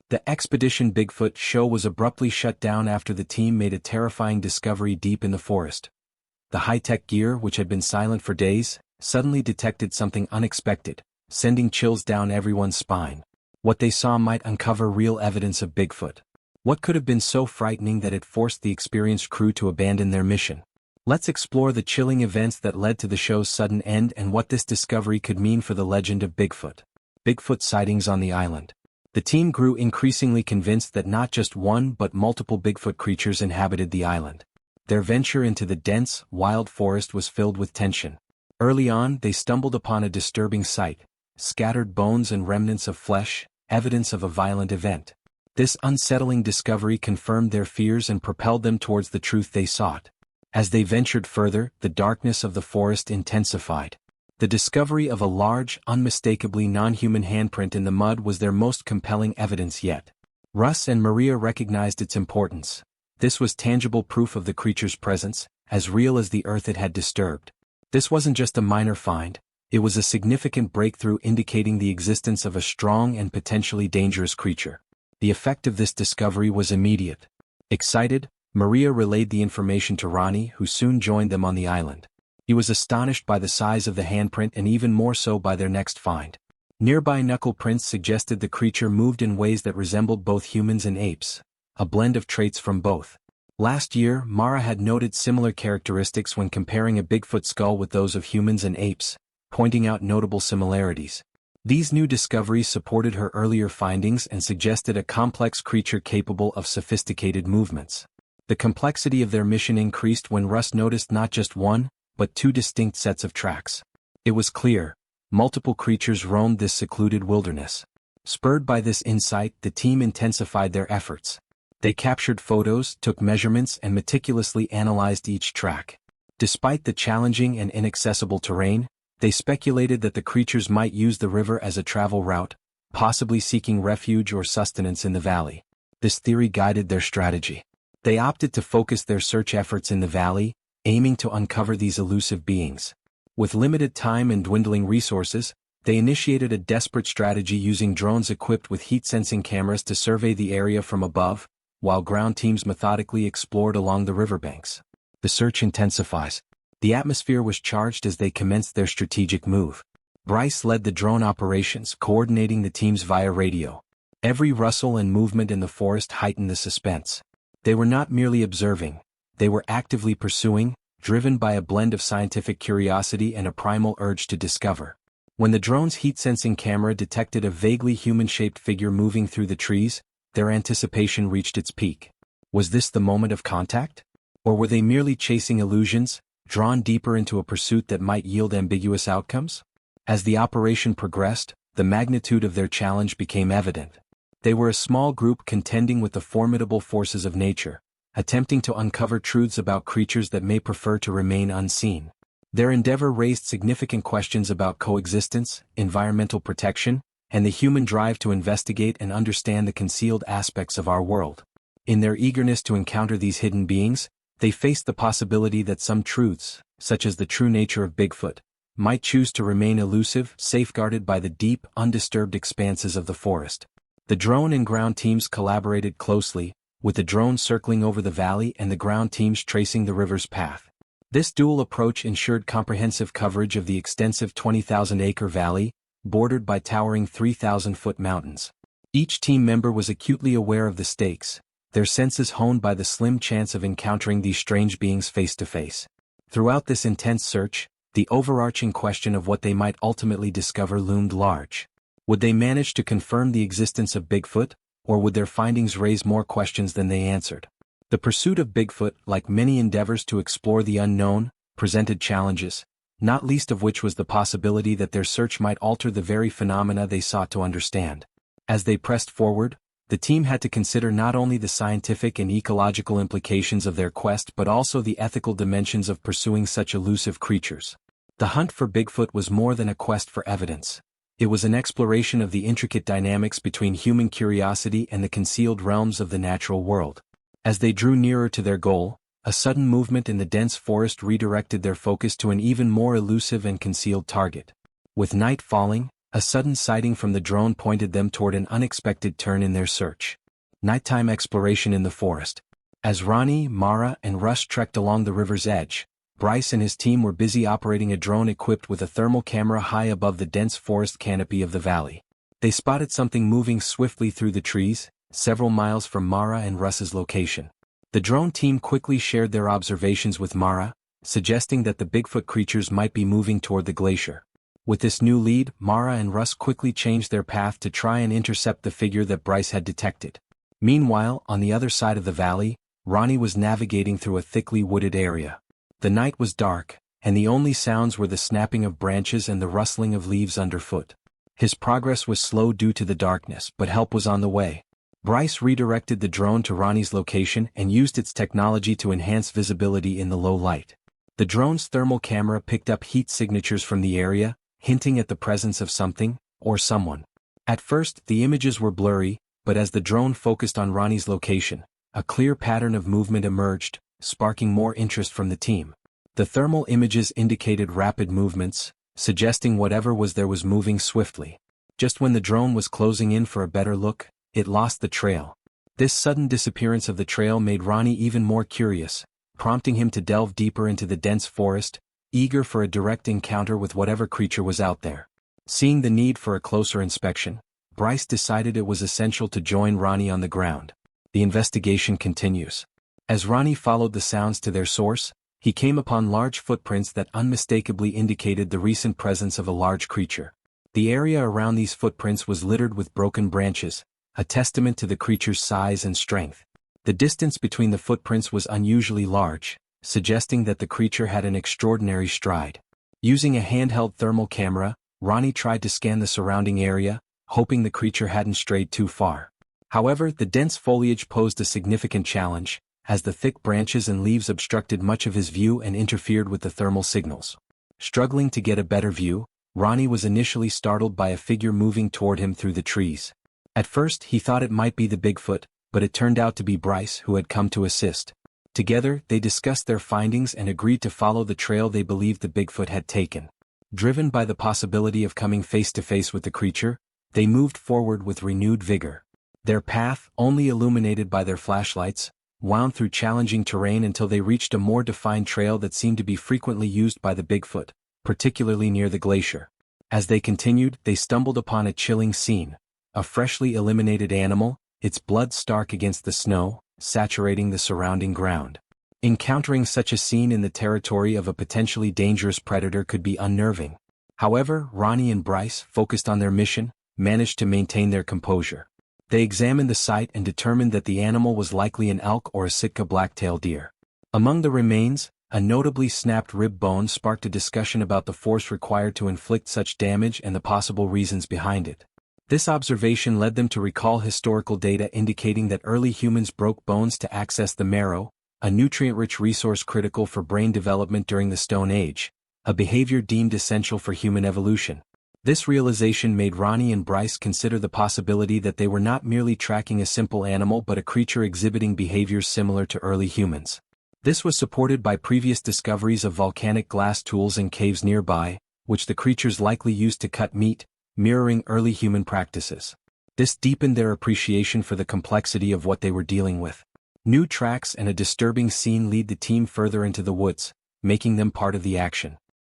The Expedition Bigfoot show was abruptly shut down after the team made a terrifying discovery deep in the forest. The high-tech gear, which had been silent for days, suddenly detected something unexpected, sending chills down everyone's spine. What they saw might uncover real evidence of Bigfoot. What could have been so frightening that it forced the experienced crew to abandon their mission? Let's explore the chilling events that led to the show's sudden end and what this discovery could mean for the legend of Bigfoot. Bigfoot sightings on the island. The team grew increasingly convinced that not just one but multiple Bigfoot creatures inhabited the island. Their venture into the dense, wild forest was filled with tension. Early on, they stumbled upon a disturbing sight: scattered bones and remnants of flesh, evidence of a violent event. This unsettling discovery confirmed their fears and propelled them towards the truth they sought. As they ventured further, the darkness of the forest intensified. The discovery of a large, unmistakably non-human handprint in the mud was their most compelling evidence yet. Russ and Maria recognized its importance. This was tangible proof of the creature's presence, as real as the earth it had disturbed. This wasn't just a minor find, it was a significant breakthrough indicating the existence of a strong and potentially dangerous creature. The effect of this discovery was immediate. Excited, Maria relayed the information to Ronnie, who soon joined them on the island. He was astonished by the size of the handprint and even more so by their next find. Nearby knuckle prints suggested the creature moved in ways that resembled both humans and apes, a blend of traits from both. Last year, Mara had noted similar characteristics when comparing a Bigfoot skull with those of humans and apes, pointing out notable similarities. These new discoveries supported her earlier findings and suggested a complex creature capable of sophisticated movements. The complexity of their mission increased when Russ noticed not just one, but two distinct sets of tracks. It was clear, multiple creatures roamed this secluded wilderness. Spurred by this insight, the team intensified their efforts. They captured photos, took measurements, and meticulously analyzed each track. Despite the challenging and inaccessible terrain, they speculated that the creatures might use the river as a travel route, possibly seeking refuge or sustenance in the valley. This theory guided their strategy. They opted to focus their search efforts in the valley, aiming to uncover these elusive beings. With limited time and dwindling resources, they initiated a desperate strategy using drones equipped with heat-sensing cameras to survey the area from above, while ground teams methodically explored along the riverbanks. The search intensifies. The atmosphere was charged as they commenced their strategic move. Bryce led the drone operations, coordinating the teams via radio. Every rustle and movement in the forest heightened the suspense. They were not merely observing, they were actively pursuing, driven by a blend of scientific curiosity and a primal urge to discover. When the drone's heat-sensing camera detected a vaguely human-shaped figure moving through the trees, their anticipation reached its peak. Was this the moment of contact? Or were they merely chasing illusions, drawn deeper into a pursuit that might yield ambiguous outcomes? As the operation progressed, the magnitude of their challenge became evident. They were a small group contending with the formidable forces of nature, attempting to uncover truths about creatures that may prefer to remain unseen. Their endeavor raised significant questions about coexistence, environmental protection, and the human drive to investigate and understand the concealed aspects of our world. In their eagerness to encounter these hidden beings, they faced the possibility that some truths, such as the true nature of Bigfoot, might choose to remain elusive, safeguarded by the deep, undisturbed expanses of the forest. The drone and ground teams collaborated closely, with the drone circling over the valley and the ground teams tracing the river's path. This dual approach ensured comprehensive coverage of the extensive 20,000-acre valley, bordered by towering 3,000-foot mountains. Each team member was acutely aware of the stakes, their senses honed by the slim chance of encountering these strange beings face to face. Throughout this intense search, the overarching question of what they might ultimately discover loomed large. Would they manage to confirm the existence of Bigfoot, or would their findings raise more questions than they answered? The pursuit of Bigfoot, like many endeavors to explore the unknown, presented challenges, not least of which was the possibility that their search might alter the very phenomena they sought to understand. As they pressed forward, the team had to consider not only the scientific and ecological implications of their quest but also the ethical dimensions of pursuing such elusive creatures. The hunt for Bigfoot was more than a quest for evidence. It was an exploration of the intricate dynamics between human curiosity and the concealed realms of the natural world. As they drew nearer to their goal, a sudden movement in the dense forest redirected their focus to an even more elusive and concealed target. With night falling, a A sudden sighting from the drone pointed them toward an unexpected turn in their search. Nighttime exploration in the forest. As Ronnie, Mara, and Russ trekked along the river's edge, Bryce and his team were busy operating a drone equipped with a thermal camera high above the dense forest canopy of the valley. They spotted something moving swiftly through the trees, several miles from Mara and Russ's location. The drone team quickly shared their observations with Mara, suggesting that the Bigfoot creatures might be moving toward the glacier. With this new lead, Mara and Russ quickly changed their path to try and intercept the figure that Bryce had detected. Meanwhile, on the other side of the valley, Ronnie was navigating through a thickly wooded area. The night was dark, and the only sounds were the snapping of branches and the rustling of leaves underfoot. His progress was slow due to the darkness, but help was on the way. Bryce redirected the drone to Ronnie's location and used its technology to enhance visibility in the low light. The drone's thermal camera picked up heat signatures from the area, hinting at the presence of something, or someone. At first, the images were blurry, but as the drone focused on Ronnie's location, a clear pattern of movement emerged, sparking more interest from the team. The thermal images indicated rapid movements, suggesting whatever was there was moving swiftly. Just when the drone was closing in for a better look, it lost the trail. This sudden disappearance of the trail made Ronnie even more curious, prompting him to delve deeper into the dense forest, eager for a direct encounter with whatever creature was out there. Seeing the need for a closer inspection, Bryce decided it was essential to join Ronnie on the ground. The investigation continues. As Ronnie followed the sounds to their source, he came upon large footprints that unmistakably indicated the recent presence of a large creature. The area around these footprints was littered with broken branches, a testament to the creature's size and strength. The distance between the footprints was unusually large, suggesting that the creature had an extraordinary stride. Using a handheld thermal camera, Ronnie tried to scan the surrounding area, hoping the creature hadn't strayed too far. However, the dense foliage posed a significant challenge, as the thick branches and leaves obstructed much of his view and interfered with the thermal signals. Struggling to get a better view, Ronnie was initially startled by a figure moving toward him through the trees. At first, he thought it might be the Bigfoot, but it turned out to be Bryce who had come to assist. Together, they discussed their findings and agreed to follow the trail they believed the Bigfoot had taken. Driven by the possibility of coming face to face with the creature, they moved forward with renewed vigor. Their path, only illuminated by their flashlights, wound through challenging terrain until they reached a more defined trail that seemed to be frequently used by the Bigfoot, particularly near the glacier. As they continued, they stumbled upon a chilling scene. A freshly eliminated animal, its blood stark against the snow, saturating the surrounding ground. Encountering such a scene in the territory of a potentially dangerous predator could be unnerving. However, Ronnie and Bryce, focused on their mission, managed to maintain their composure. They examined the site and determined that the animal was likely an elk or a Sitka black-tailed deer. Among the remains, a notably snapped rib bone sparked a discussion about the force required to inflict such damage and the possible reasons behind it. This observation led them to recall historical data indicating that early humans broke bones to access the marrow, a nutrient-rich resource critical for brain development during the Stone Age, a behavior deemed essential for human evolution. This realization made Ronnie and Bryce consider the possibility that they were not merely tracking a simple animal but a creature exhibiting behaviors similar to early humans. This was supported by previous discoveries of volcanic glass tools in caves nearby, which the creatures likely used to cut meat, mirroring early human practices. This deepened their appreciation for the complexity of what they were dealing with. New tracks and a disturbing scene lead the team further into the woods, making them part of the action.